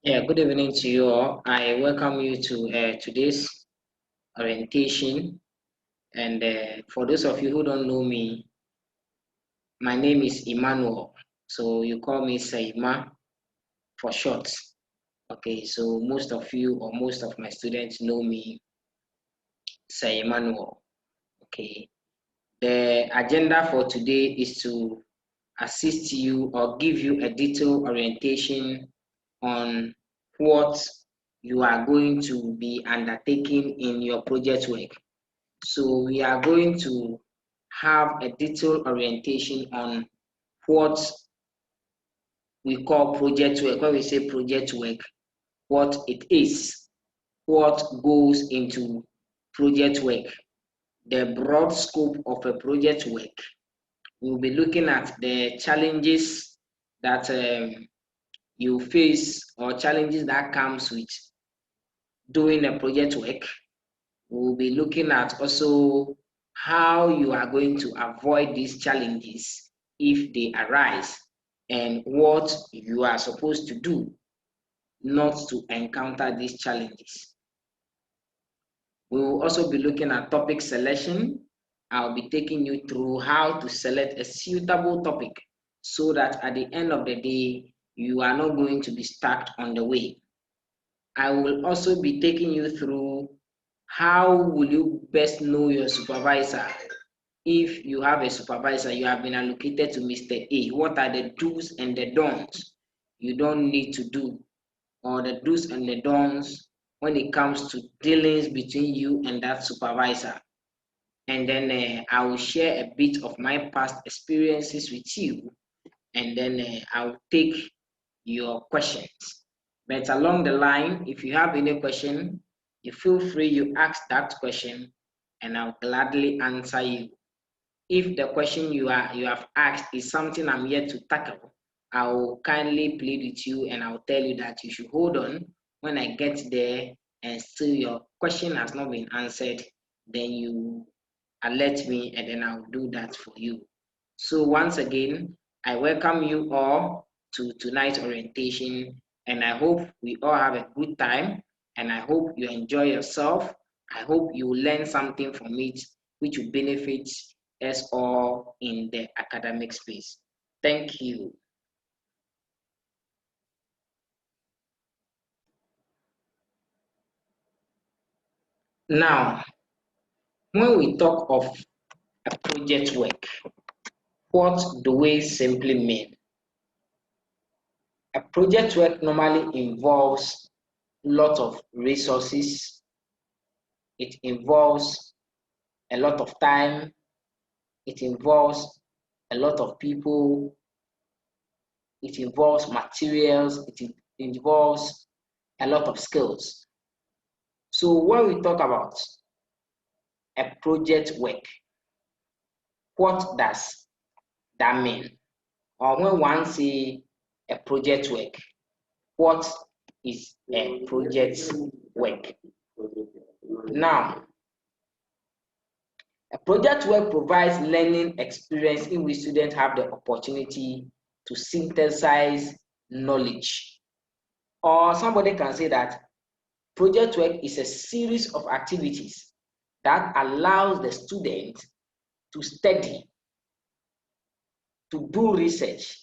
Yeah, good evening to you all. I welcome you to today's orientation. And for those of you who don't know me, my name is Emmanuel. So you call me Saima for short. Okay, so most of you or most of my students know me, Say Emmanuel. Okay, the agenda for today is to assist you or give you a detailed orientation on what you are going to be undertaking in your project work. So we are going to have a detailed orientation on what we call project work. When we say project work, what it is, what goes into project work, the broad scope of a project work. We'll be looking at the challenges that you face or challenges that comes with doing a project work. We'll be looking at also how you are going to avoid these challenges if they arise and what you are supposed to do not to encounter these challenges. We will also be looking at topic selection. I'll be taking you through how to select a suitable topic so that at the end of the day, you are not going to be stuck on the way. I will also be taking you through how will you best know your supervisor. If you have a supervisor, you have been allocated to Mr. A, what are the do's and the don'ts you don't need to do, or the do's and the don'ts when it comes to dealings between you and that supervisor. And then I will share a bit of my past experiences with you, and then I will take your questions. But along the line, if you have any question, you feel free, you ask that question, and I'll gladly answer you. If the question you have asked is something I'm yet to tackle, I will kindly plead with you and I'll tell you that you should hold on. When I get there and still your question has not been answered, then you alert me and then I'll do that for you. So once again, I welcome you all to tonight's orientation, and I hope we all have a good time, and I hope you enjoy yourself. I hope you learn something from it which will benefit us all in the academic space. Thank you. Now, when we talk of a project work, what do we simply mean? A project work normally involves lot of resources. It involves a lot of time. It involves a lot of people. It involves materials. It involves a lot of skills. So when we talk about a project work, what does that mean? Or when one say a project work, what is a project work? Now, a project work provides learning experience in which students have the opportunity to synthesize knowledge. Or somebody can say that project work is a series of activities that allows the student to study, to do research,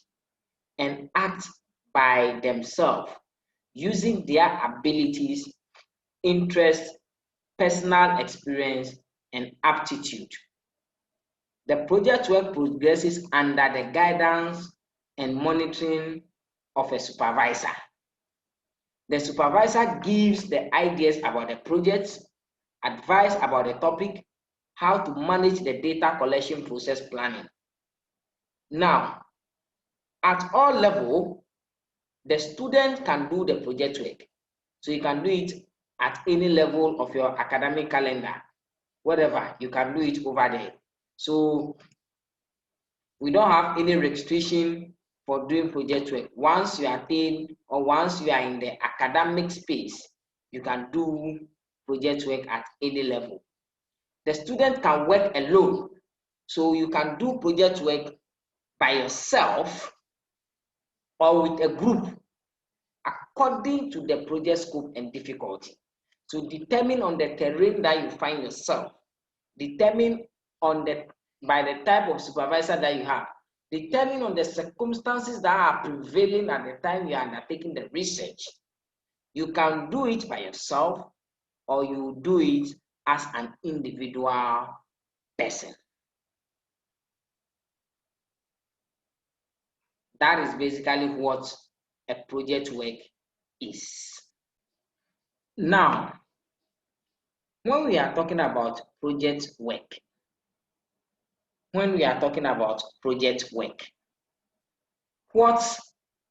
and act by themselves using their abilities, interests, personal experience, and aptitude. The project work progresses under the guidance and monitoring of a supervisor. The supervisor gives the ideas about the project, advice about the topic, how to manage the data collection process planning. Now, at all levels, the student can do the project work. So you can do it at any level of your academic calendar, whatever, you can do it over there. So we don't have any restriction for doing project work. Once you attain or once you are in the academic space, you can do project work at any level. The student can work alone. So you can do project work by yourself or with a group according to the project scope and difficulty. So determine on the terrain that you find yourself, determine on by the type of supervisor that you have, determine on the circumstances that are prevailing at the time you are undertaking the research. You can do it by yourself, or you do it as an individual person. That is basically what a project work is. Now, when we are talking about project work, what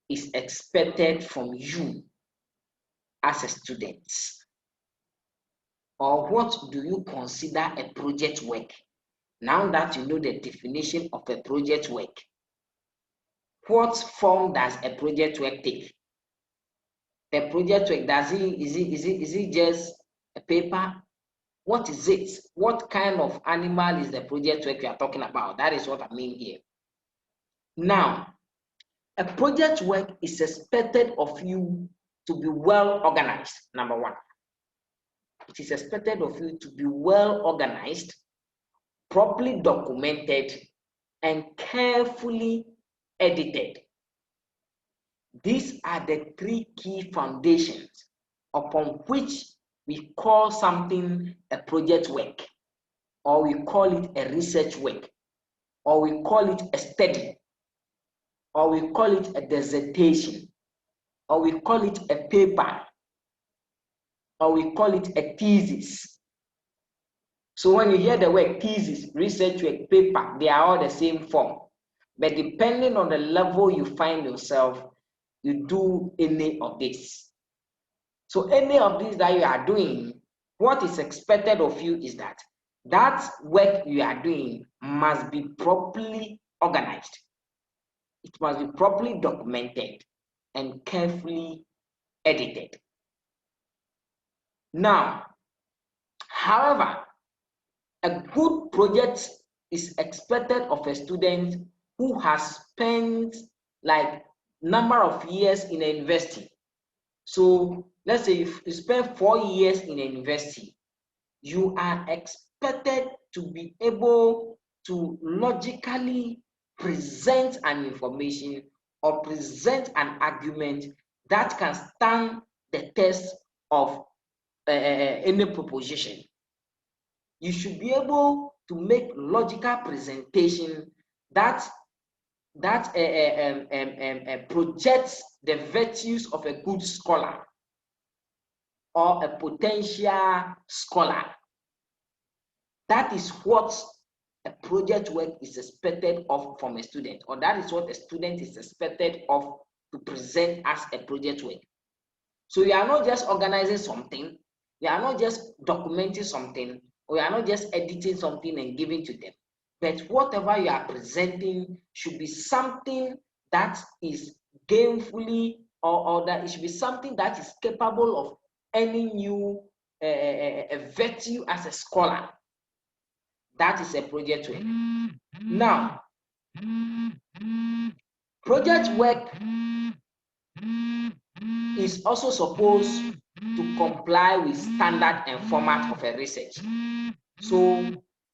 is expected from you as a student? Or what do you consider a project work? Now that you know the definition of a project work, what form does a project work take? The project work, is it just a paper? What is it? What kind of animal is the project work we are talking about? That is what I mean here. Now, a project work is expected of you to be well organized, number one. It is expected of you to be well organized, properly documented, and carefully edited. These are the three key foundations upon which we call something a project work, or we call it a research work, or we call it a study, or we call it a dissertation, or we call it a paper, or we call it a thesis. So when you hear the word thesis, research work, paper, they are all the same form. But depending on the level you find yourself, you do any of this. So any of these that you are doing, what is expected of you is that work you are doing must be properly organized. It must be properly documented and carefully edited. Now, however, a good project is expected of a student who has spent like number of years in a university. So let's say if you spend 4 years in a university, you are expected to be able to logically present an information or present an argument that can stand the test of any proposition. You should be able to make logical presentation that projects the virtues of a good scholar or a potential scholar. That is what a project work is expected of from a student, or that is what a student is expected of to present as a project work. So you are not just organizing something, you are not just documenting something, or you are not just editing something and giving to them. But whatever you are presenting should be something that is gainfully, or that it should be something that is capable of any new virtue as a scholar. That is a project work. Now, project work is also supposed to comply with standard and format of a research. So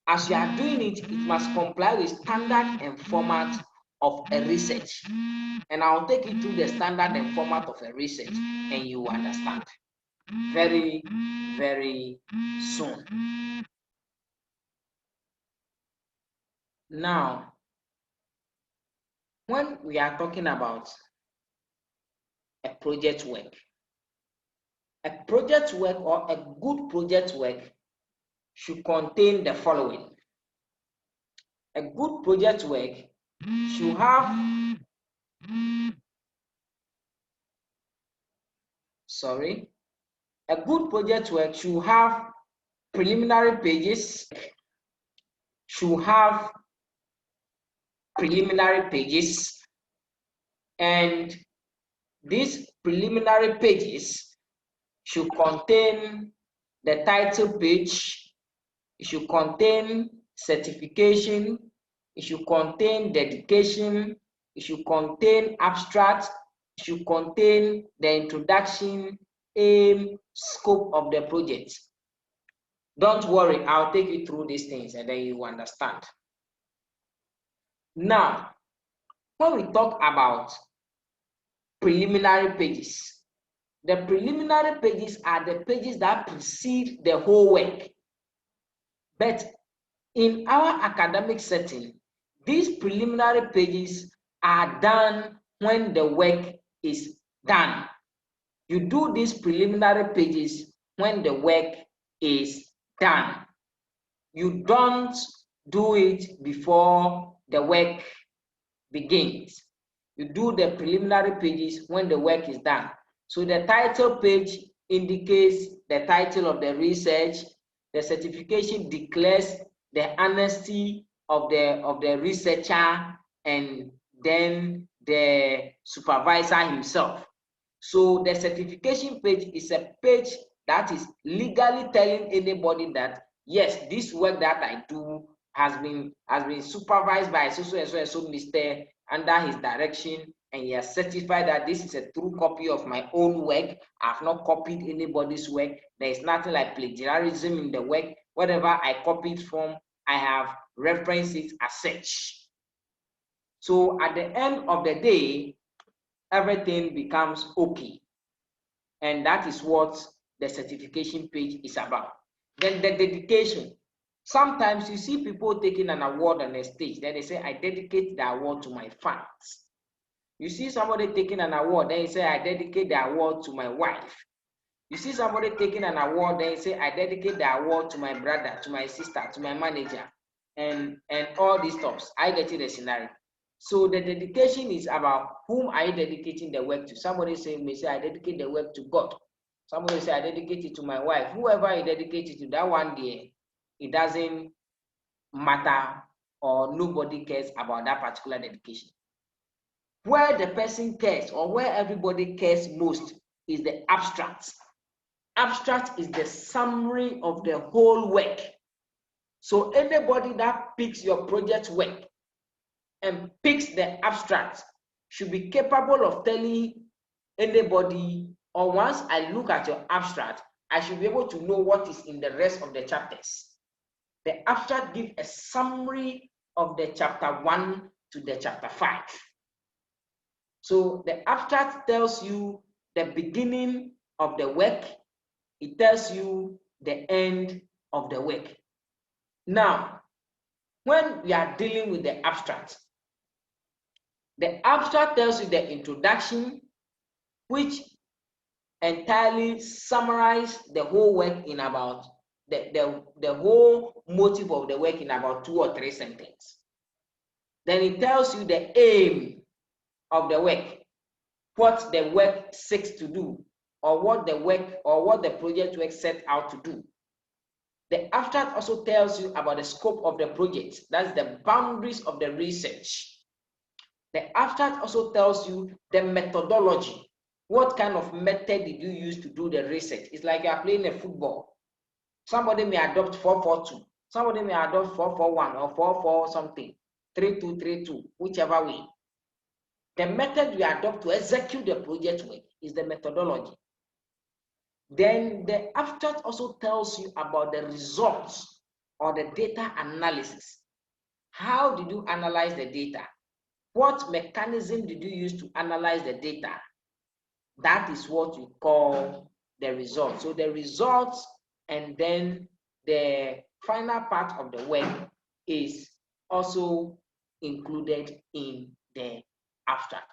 as you are doing it, it must comply with standard and format of a research. And I'll take you through the standard and format of a research, and you will understand very, very soon. Now, when we are talking about a project work or a good project work should contain the following. A good project work should have a good project work should have preliminary pages, and these preliminary pages should contain the title page, it should contain certification, it should contain dedication, it should contain abstract, should contain the introduction, aim, scope of the project. Don't worry, I'll take you through these things and then you understand. Now, when we talk about preliminary pages, the preliminary pages are the pages that precede the whole work. But in our academic setting, these preliminary pages are done when the work is done. You do these preliminary pages when the work is done. You don't do it before the work begins. You do the preliminary pages when the work is done. So the title page indicates the title of the research. The certification declares the honesty of the researcher and then the supervisor himself. So the certification page is a page that is legally telling anybody that yes, this work that I do has been supervised by so and so Mr. under his direction, and he has certified that this is a true copy of my own work. I have not copied anybody's work. There is nothing like plagiarism in the work. Whatever I copied from, I have referenced it as such. So at the end of the day, everything becomes okay. And that is what the certification page is about. Then the dedication. Sometimes you see people taking an award on a stage, then they say, I dedicate the award to my fans. You see somebody taking an award, then you say, I dedicate the award to my wife. You see somebody taking an award, then you say, I dedicate the award to my brother, to my sister, to my manager, and all these stuff. I get you the scenario. So the dedication is about whom are you dedicating the work to. Somebody may say, I dedicate the work to God. Somebody say, I dedicate it to my wife. Whoever you dedicate it to, that one day, it doesn't matter, or nobody cares about that particular dedication. Where the person cares, or where everybody cares most, is the abstract. Abstract is the summary of the whole work. So anybody that picks your project work and picks the abstract should be capable of telling anybody, or once I look at your abstract, I should be able to know what is in the rest of the chapters. The abstract gives a summary of the chapter 1 to the chapter 5. So the abstract tells you the beginning of the work. It tells you the end of the work. Now, when we are dealing with the abstract tells you the introduction, which entirely summarizes the whole work in about the whole motive of the work in about 2 or 3 sentences. Then it tells you the aim of the work, what the work seeks to do, or what the project work set out to do. The abstract also tells you about the scope of the project. That's the boundaries of the research. The abstract also tells you the methodology. What kind of method did you use to do the research? It's like you are playing a football. Somebody may adopt 4-4-2. Somebody may adopt 4-4-1 or 4-4 something, 3-2-3-2, whichever way. The method you adopt to execute the project work is the methodology. Then the abstract also tells you about the results or the data analysis. How did you analyze the data? What mechanism did you use to analyze the data? That is what we call the results. So the results and then the final part of the work is also included in the abstract.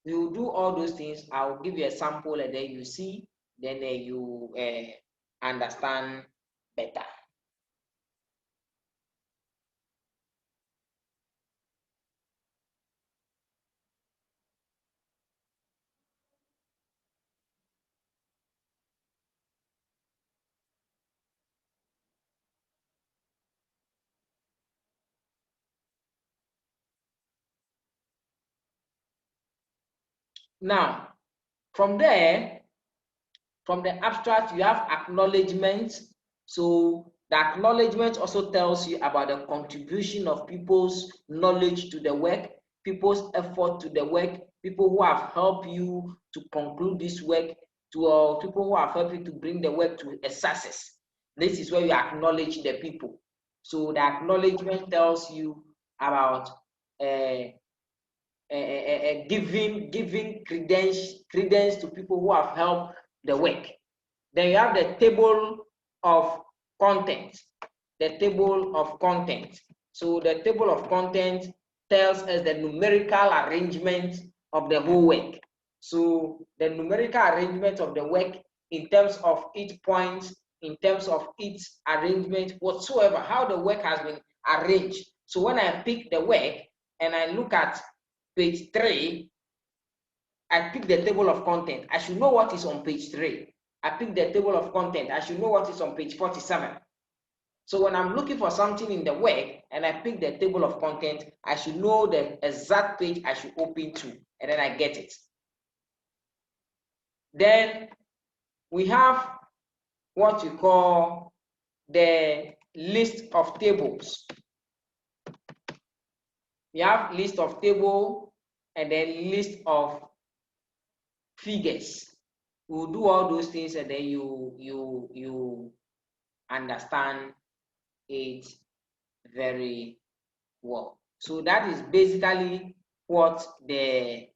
We will do all those things. I'll give you a sample and then you see, then you understand better. Now, from there, from the abstract, you have acknowledgement. So the acknowledgement also tells you about the contribution of people's knowledge to the work. people's effort to the work, people who have helped you to conclude this work, to people who have helped you to bring the work to a success. This is where you acknowledge the people. So the acknowledgement tells you about giving credence to people who have helped the work. Then you have the table of content. The table of content. So the table of content tells us the numerical arrangement of the whole work. So the numerical arrangement of the work in terms of each point, in terms of each arrangement, whatsoever, how the work has been arranged. So when I pick the work and I look at page 3, I pick the table of content. I should know what is on page 3. I pick the table of content. I should know what is on page 47. So when I'm looking for something in the work and I pick the table of content, I should know the exact page I should open to, and then I get it. Then we have what we call the list of tables. We have list of table and then list of figures. We'll do all those things and then you understand it very well. So that is basically what the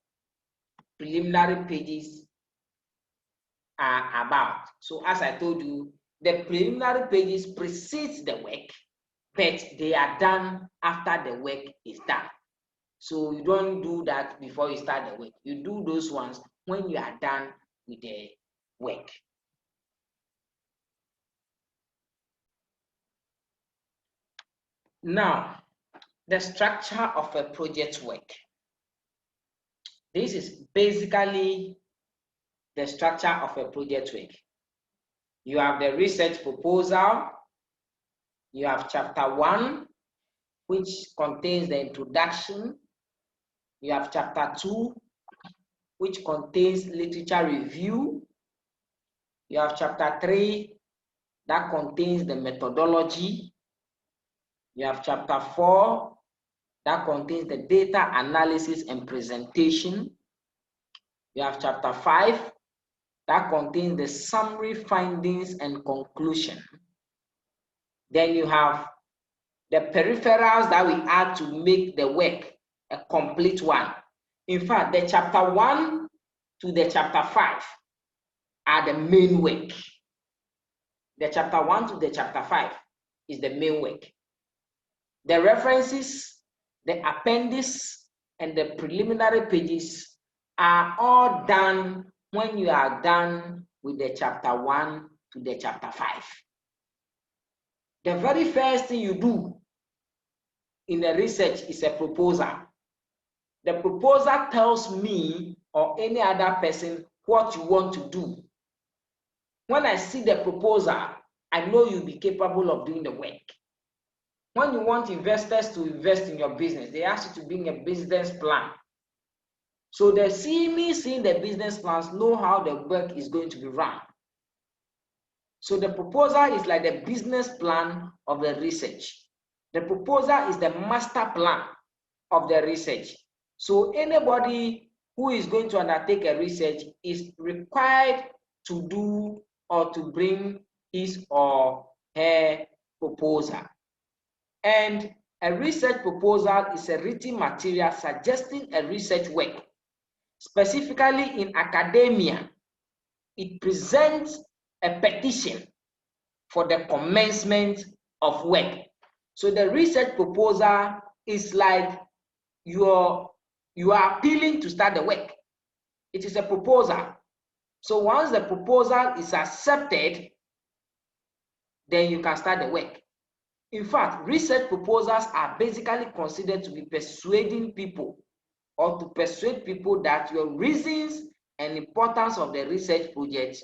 preliminary pages are about. So as I told you, the preliminary pages precedes the work, but they are done after the work is done. So you don't do that before you start the work. You do those ones when you are done with the work. Now, the structure of a project work. This is basically the structure of a project work. You have the research proposal. You have chapter 1, which contains the introduction. You have chapter 2, which contains literature review. You have chapter 3, that contains the methodology. You have chapter 4, that contains the data analysis and presentation. You have chapter 5, that contains the summary findings and conclusion. Then you have the peripherals that we add to make the work a complete one. In fact, the chapter 1 to the chapter 5 are the main work. The chapter 1 to the chapter 5 is the main work. The references, the appendix, and the preliminary pages are all done when you are done with the chapter 1 to the chapter 5. The very first thing you do in the research is a proposal. The proposal tells me or any other person what you want to do. When I see the proposal, I know you'll be capable of doing the work. When you want investors to invest in your business, they ask you to bring a business plan. So they see me seeing the business plans, know how the work is going to be run. So the proposal is like the business plan of the research. The proposal is the master plan of the research. So anybody who is going to undertake a research is required to do or to bring his or her proposal. And a research proposal is a written material suggesting a research work. Specifically in academia, it presents a petition for the commencement of work. So the research proposal is like you are appealing to start the work. It is a proposal. So once the proposal is accepted, then you can start the work. In fact, research proposals are basically considered to be persuading people or to persuade people that your reasons and importance of the research project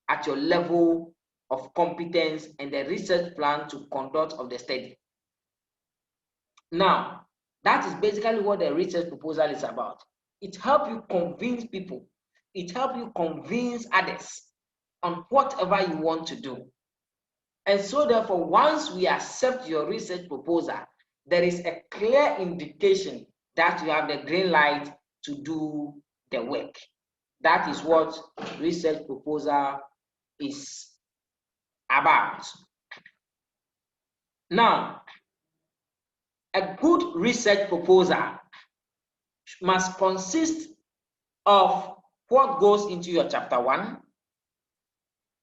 at your level of competence and the research plan to conduct of the study. Now, that is basically what the research proposal is about. It helps you convince people. It helps you convince others on whatever you want to do. And so therefore, once we accept your research proposal, there is a clear indication that you have the green light to do the work. That is what research proposal is about. Now, a good research proposal must consist of what goes into your chapter 1,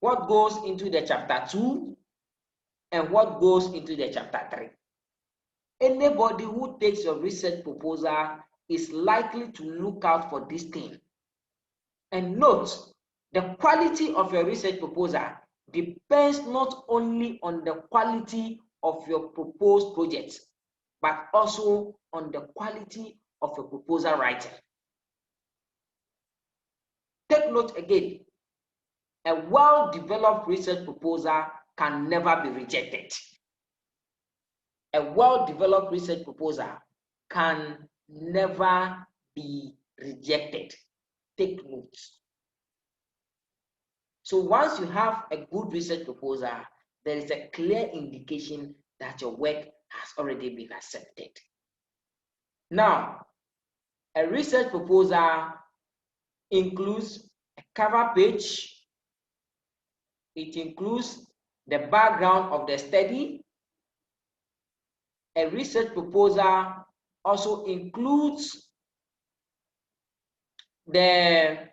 what goes into the chapter 2, and what goes into the chapter 3. Anybody who takes your research proposal is likely to look out for this thing. And note, the quality of your research proposal depends not only on the quality of your proposed project, but also on the quality of your proposal writing. Take note again, a well-developed research proposal can never be rejected. A well-developed research proposal can never be rejected. Take notes. So once you have a good research proposal, there is a clear indication that your work has already been accepted. Now, a research proposal includes a cover page. It includes the background of the study. A research proposal also includes the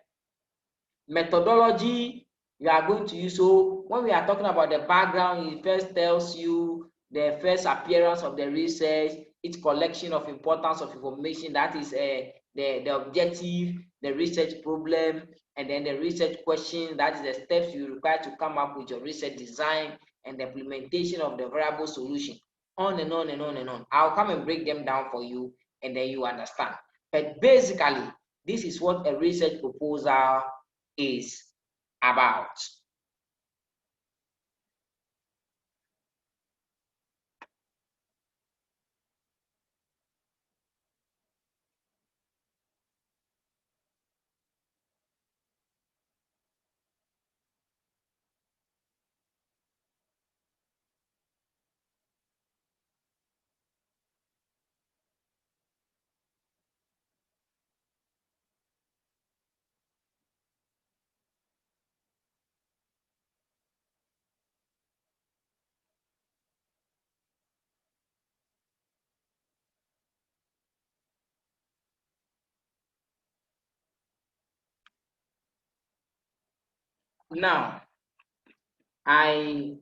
methodology you are going to use. So when we are talking about the background, it first tells you the first appearance of the research, its collection of importance of information, that is the objective, the research problem, and then the research question, that is the steps you require to come up with your research design and the implementation of the variable solution, on and on and on and on. I'll come and break them down for you, and then you understand. But basically, this is what a research proposal is about. Now, I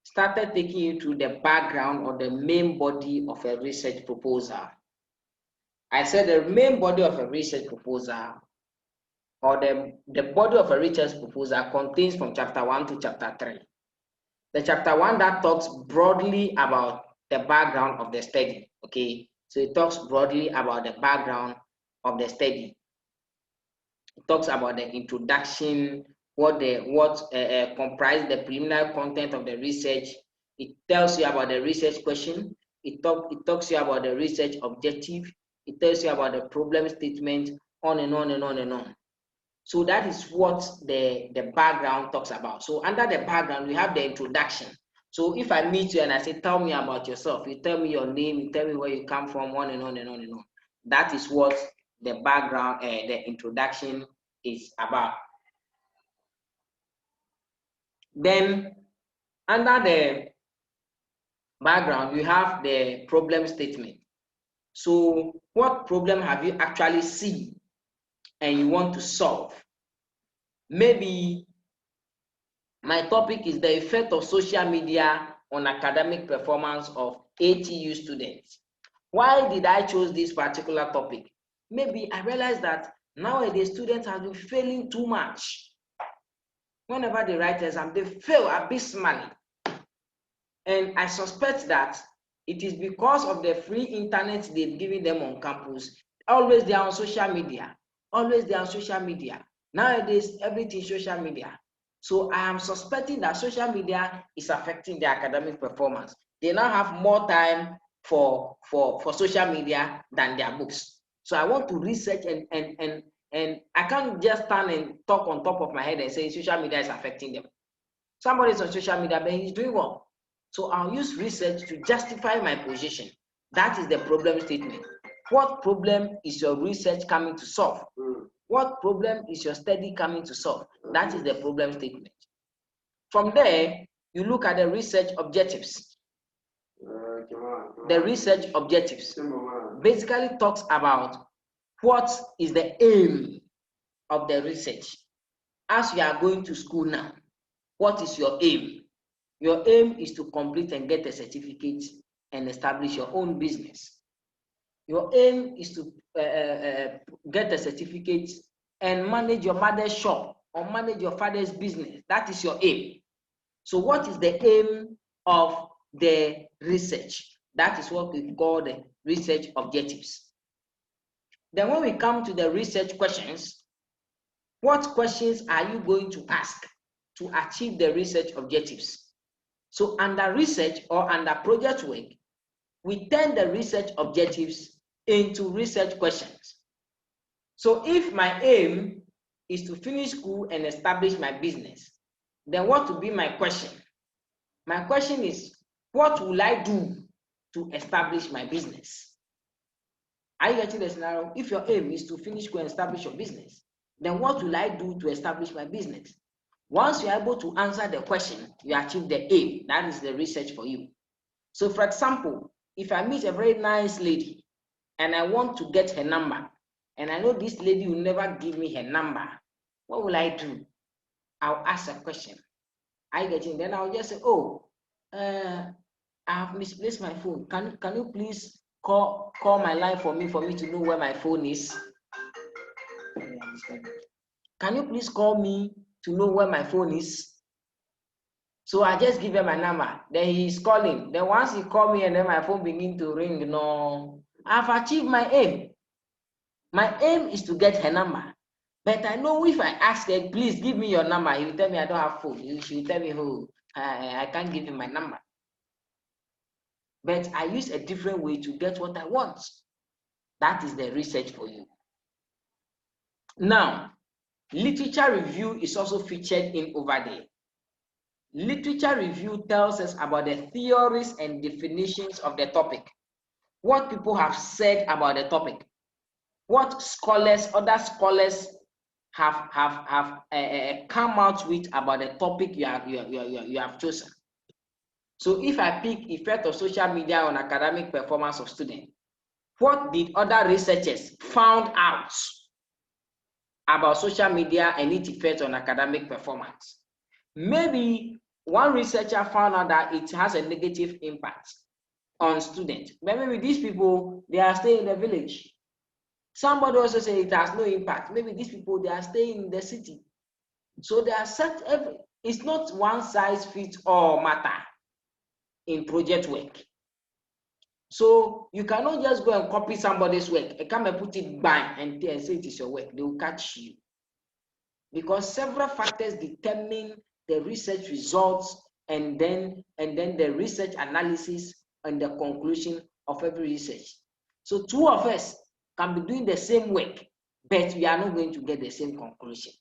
started taking you through the background or the main body of a research proposal. I said the main body of a research proposal, or the body of a research proposal, contains from chapter 1 to chapter 3. The chapter 1 that talks broadly about the background of the study, okay? So it talks broadly about the background of the study. It talks about the introduction, what comprise the preliminary content of the research. It tells you about the research question. It talks you about the research objective. It tells you about the problem statement, on and on and on and on. So that is what the background talks about. So under the background, we have the introduction. So if I meet you and I say, tell me about yourself, you tell me your name, you tell me where you come from, on and on and on and on. That is what the background, the introduction is about. Then under the background, we have the problem statement. So what problem have you actually seen and you want to solve? Maybe my topic is the effect of social media on academic performance of ATU students. Why did I choose this particular topic? Maybe I realized that nowadays students have been failing too much. Whenever they write exam, they fail abysmally. And I suspect that it is because of the free internet they've given them on campus. Always they are on social media. Always they are on social media. Nowadays, everything is social media. So I am suspecting that social media is affecting their academic performance. They now have more time for social media than their books. So I want to research and I can't just stand and talk on top of my head and say social media is affecting them. Somebody is on social media, but he's doing well. So I'll use research to justify my position. That is the problem statement. What problem is your research coming to solve? What problem is your study coming to solve? That is the problem statement. From there, you look at the research objectives. The research objectives basically talks about what is the aim of the research. As you are going to school now, what is your aim? Your aim is to complete and get a certificate and establish your own business. Your aim is to get a certificate and manage your mother's shop or manage your father's business. That is your aim. So what is the aim of the research? That is what we call the research objectives. Then when we come to the research questions, what questions are you going to ask to achieve the research objectives? So under research or under project work, we turn the research objectives into research questions. So if my aim is to finish school and establish my business, then what will be my question? My question is, what will I do to establish my business? Are you getting the scenario? If your aim is to finish school and establish your business, then what will I do to establish my business? Once you're able to answer the question, you achieve the aim. That is the research for you. So for example, if I meet a very nice lady and I want to get her number, and I know this lady will never give me her number, what will I do? I'll ask a question. I get in, then I'll just say, oh, I have misplaced my phone. Can you please call my line for me to know where my phone is? Can you please call me to know where my phone is? So I just give him my number. Then he's calling. Then once he called me and then my phone begin to ring, you know, I've achieved my aim. My aim is to get her number. But I know if I ask her, please give me your number, he will tell me I don't have phone. She will tell me, oh, I can't give him my number. But I use a different way to get what I want. That is the research for you. Now, literature review is also featured in over there. Literature review tells us about the theories and definitions of the topic. What people have said about the topic. What other scholars have come out with about the topic you have chosen. So if I pick effect of social media on academic performance of students, what did other researchers found out about social media and its effect on academic performance? Maybe one researcher found out that it has a negative impact on students. But maybe these people, they are staying in the village. Somebody also say it has no impact. Maybe these people, they are staying in the city. So they are set every, it's not one size fits all matter in project work. So you cannot just go and copy somebody's work and come and put it bang and say it is your work. They will catch you. Because several factors determine the research results and then the research analysis and the conclusion of every research. So two of us can be doing the same work, but we are not going to get the same conclusion.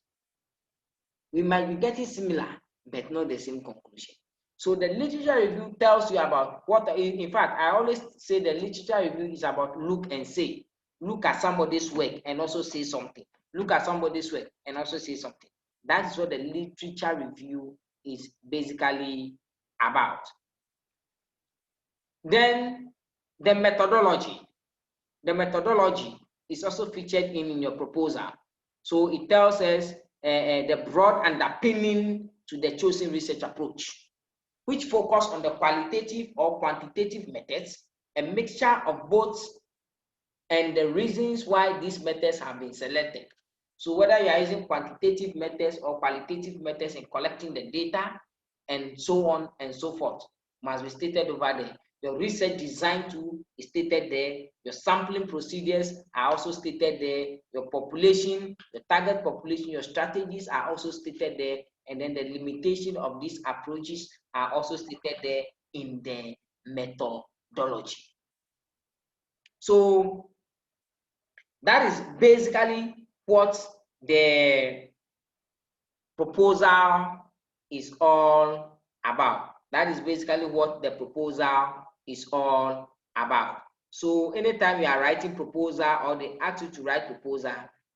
We might be getting similar, but not the same conclusion. So the literature review tells you about what, in fact, I always say the literature review is about look and say. Look at somebody's work and also say something. Look at somebody's work and also say something. That is what the literature review is basically about. Then the methodology. The methodology is also featured in your proposal. So it tells us the broad underpinning to the chosen research approach, which focus on the qualitative or quantitative methods, a mixture of both, and the reasons why these methods have been selected. So whether you are using quantitative methods or qualitative methods in collecting the data, and so on and so forth, must be stated over there. Your research design tool is stated there. Your sampling procedures are also stated there. Your population, the target population, your strategies are also stated there. And then the limitation of these approaches are also stated there in the methodology. So that is basically what the proposal is all about. That is basically what the proposal is all about. So anytime you are writing proposal or they ask you to write proposal,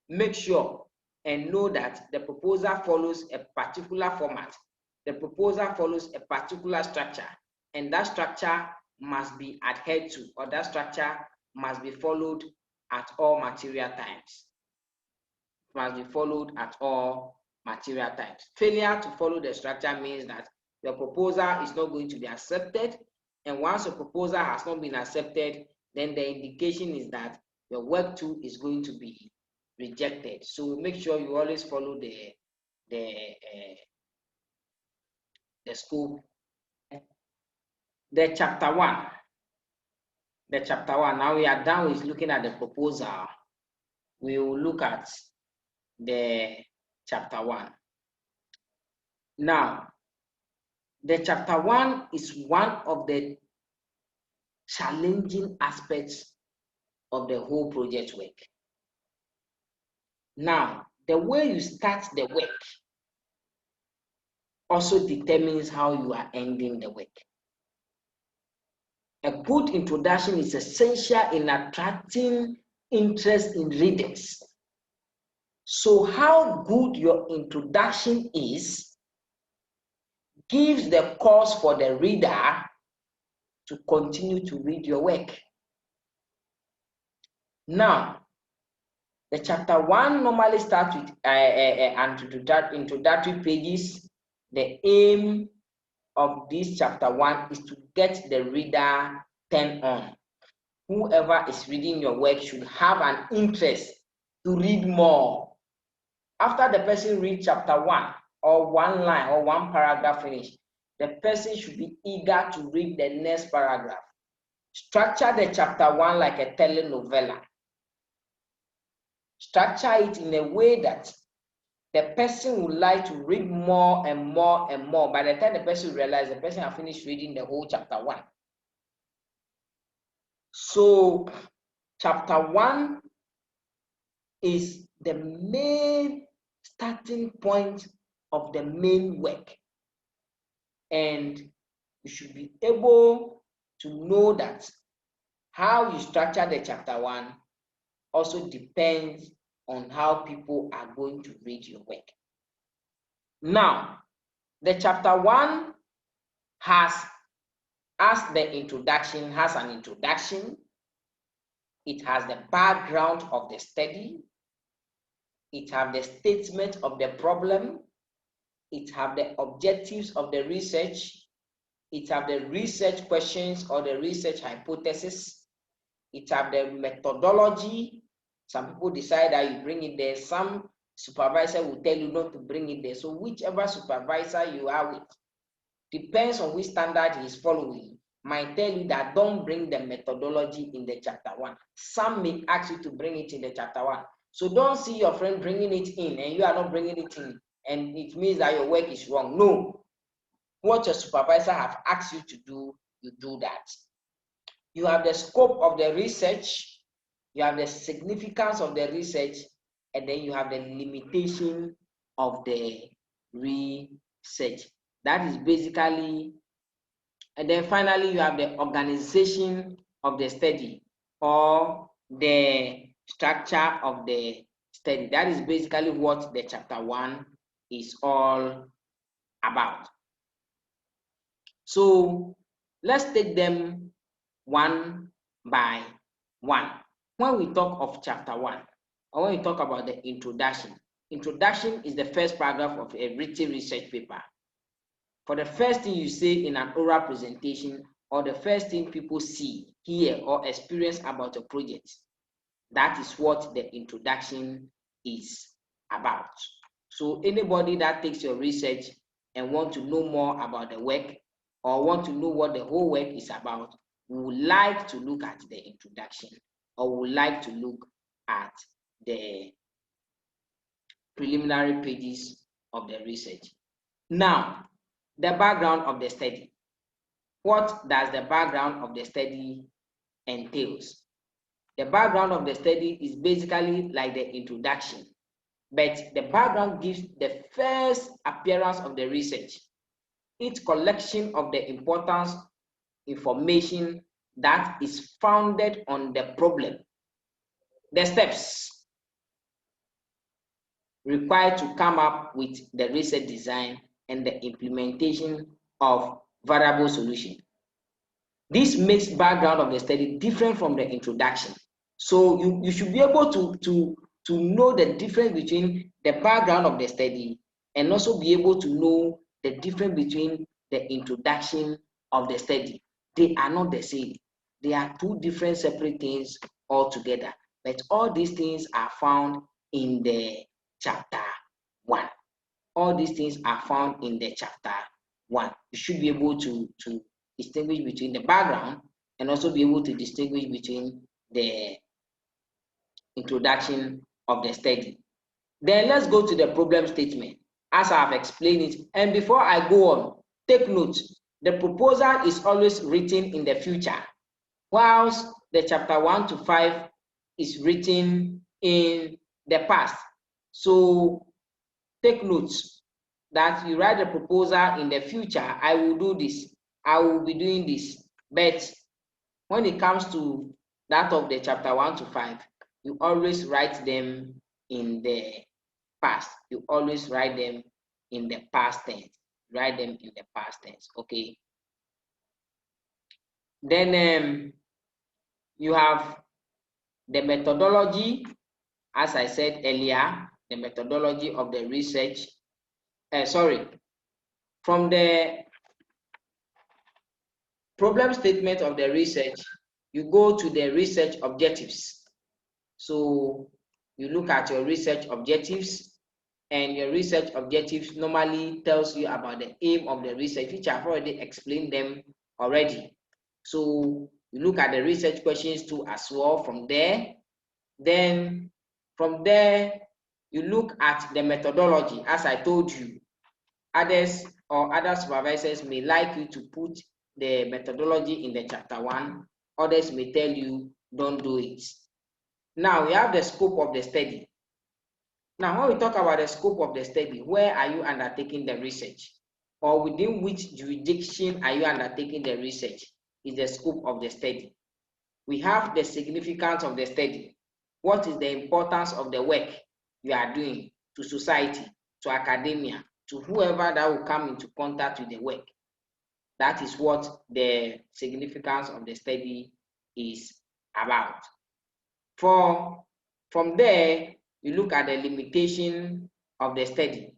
make sure and know that the proposal follows a particular format. The proposal follows a particular structure, and that structure must be adhered to, or that structure must be followed at all material times. Must be followed at all material times. Failure to follow the structure means that your proposal is not going to be accepted, and once your proposal has not been accepted, then the indication is that your work too is going to be rejected. So make sure you always follow the scope. The chapter one. Now we are done with looking at the proposal. We will look at the chapter one. Now, the chapter one is one of the challenging aspects of the whole project work. Now, the way you start the work also determines how you are ending the work. A good introduction is essential in attracting interest in readers. So how good your introduction is gives the cause for the reader to continue to read your work. Now, the chapter one normally starts with introductory pages. The aim of this chapter one is to get the reader turned on. Whoever is reading your work should have an interest to read more. After the person reads chapter one, or one line or one paragraph finished, the person should be eager to read the next paragraph. Structure the chapter one like a telenovela. Structure it in a way that the person would like to read more and more and more. By the time the person realizes the person has finished reading the whole chapter one. So chapter one is the main starting point of the main work. And you should be able to know that how you structure the chapter one also depends on how people are going to read your work. Now, the chapter one has an introduction. It has the background of the study. It has the statement of the problem. It has the objectives of the research. It has the research questions or the research hypothesis. It has the methodology. Some people decide that you bring it there. Some supervisor will tell you not to bring it there. So whichever supervisor you are with, depends on which standard he is following, might tell you that don't bring the methodology in the chapter one. Some may ask you to bring it in the chapter one. So don't see your friend bringing it in and you are not bringing it in, and it means that your work is wrong. No. What your supervisor have asked you to do, you do that. You have the scope of the research, you have the significance of the research, and then you have the limitation of the research. That is basically, and then finally you have the organization of the study or the structure of the study. That is basically what the chapter one is all about. So let's take them one by one. When we talk of chapter one, or when we talk about the introduction is the first paragraph of a written research paper. For the first thing you say in an oral presentation, or the first thing people see, hear, or experience about a project, that is what the introduction is about. So anybody that takes your research and want to know more about the work, or want to know what the whole work is about, would like to look at the introduction, or would like to look at the preliminary pages of the research. Now, the background of the study. What does the background of the study entails? The background of the study is basically like the introduction, but the background gives the first appearance of the research, its collection of the important information that is founded on the problem. The steps required to come up with the research design and the implementation of variable solution. This makes background of the study different from the introduction. So you should be able to know the difference between the background of the study and also be able to know the difference between the introduction of the study. They are not the same. They are two different separate things altogether. But all these things are found in the chapter 1. All these things are found in the chapter 1. You should be able to distinguish between the background and also be able to distinguish between the introduction of the study. Then let's go to the problem statement as I have explained it. And before I go on, take note, the proposal is always written in the future, whilst the chapter 1 to 5 is written in the past. So take notes that you write the proposal in the future. I will do this. I will be doing this. But when it comes to that of the chapter 1 to 5, you always write them in the past. You always write them in the past tense. Write them in the past tense. Okay. Then you have the methodology, as I said earlier, the methodology of the research. From the problem statement of the research, you go to the research objectives. So you look at your research objectives, and your research objectives normally tells you about the aim of the research, which I've already explained them already. So you look at the research questions too as well from there. Then from there, you look at the methodology. As I told you, others or other supervisors may like you to put the methodology in the chapter 1. Others may tell you, don't do it. Now we have the scope of the study. Now, when we talk about the scope of the study, where are you undertaking the research? Or within which jurisdiction are you undertaking the research? Is the scope of the study. We have the significance of the study. What is the importance of the work you are doing to society, to academia, to whoever that will come into contact with the work? That is what the significance of the study is about. From there, you look at the limitation of the study,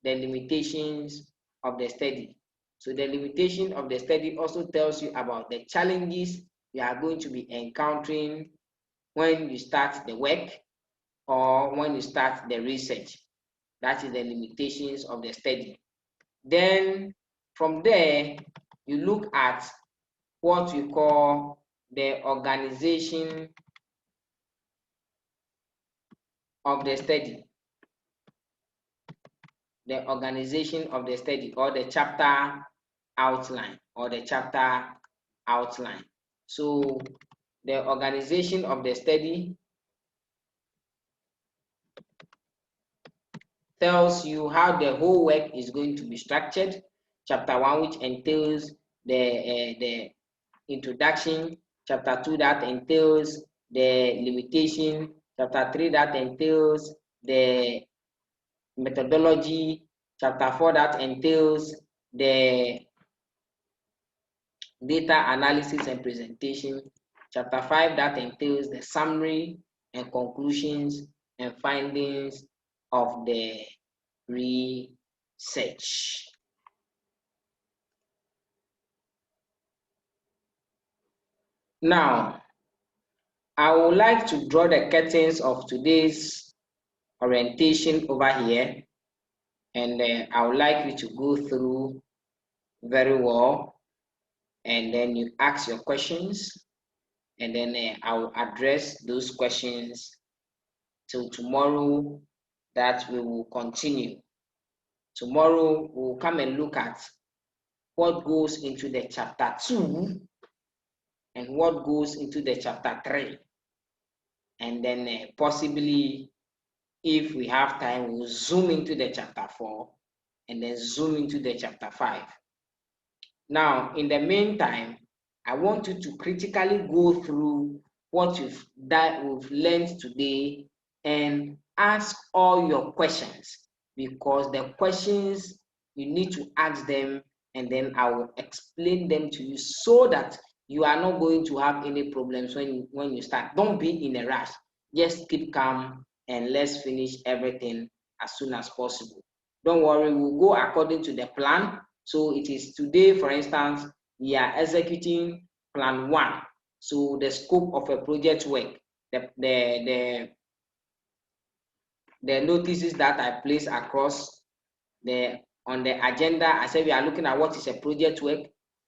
the limitations of the study. So the limitation of the study also tells you about the challenges you are going to be encountering when you start the work or when you start the research. That is the limitations of the study. Then from there, you look at what we call the organization of the study. The organization of the study, or the chapter outline, So the organization of the study tells you how the whole work is going to be structured. Chapter 1, which entails the introduction. Chapter 2, that entails the limitation. Chapter 3, that entails the methodology. Chapter 4, that entails the data analysis and presentation. Chapter 5, that entails the summary and conclusions and findings of the research. Now, I would like to draw the curtains of today's orientation over here, and I would like you to go through very well, and then you ask your questions, and then I will address those questions till tomorrow, that we will continue. Tomorrow we'll come and look at what goes into the chapter 2 and what goes into the chapter 3. And then possibly, if we have time, we'll zoom into the chapter 4 and then zoom into the chapter 5. Now, in the meantime, I want you to critically go through what we've learned today and ask all your questions, because the questions you need to ask them, and then I will explain them to you so that you are not going to have any problems when you start. Don't be in a rush. Just keep calm and let's finish everything as soon as possible. Don't worry, we'll go according to the plan. So it is today, for instance, we are executing plan 1. So the scope of a project work, the notices that I place across on the agenda. I said we are looking at what is a project work,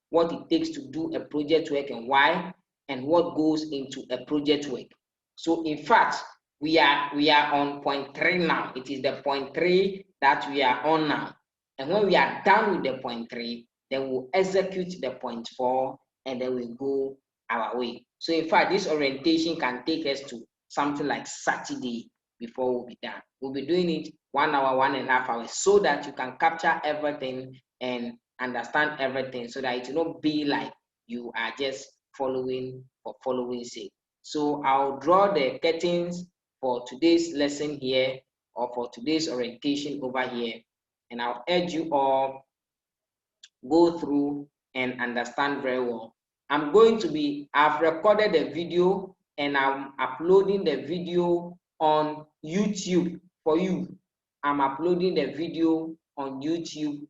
what it takes to do a project work and why, and what goes into a project work. So in fact, we are on point 3 now. It is the point 3 that we are on now. And when we are done with the point 3, then we'll execute the point 4 and then we go our way. So in fact, this orientation can take us to something like Saturday before we'll be done. We'll be doing it 1 hour, 1.5 hours, so that you can capture everything and understand everything, so that it will not be like you are just following for following sake. So I'll draw the curtains for today's lesson here, or for today's orientation over here, and I'll urge you all go through and understand very well. I've recorded the video and I'm uploading the video on YouTube for you. I'm uploading the video on YouTube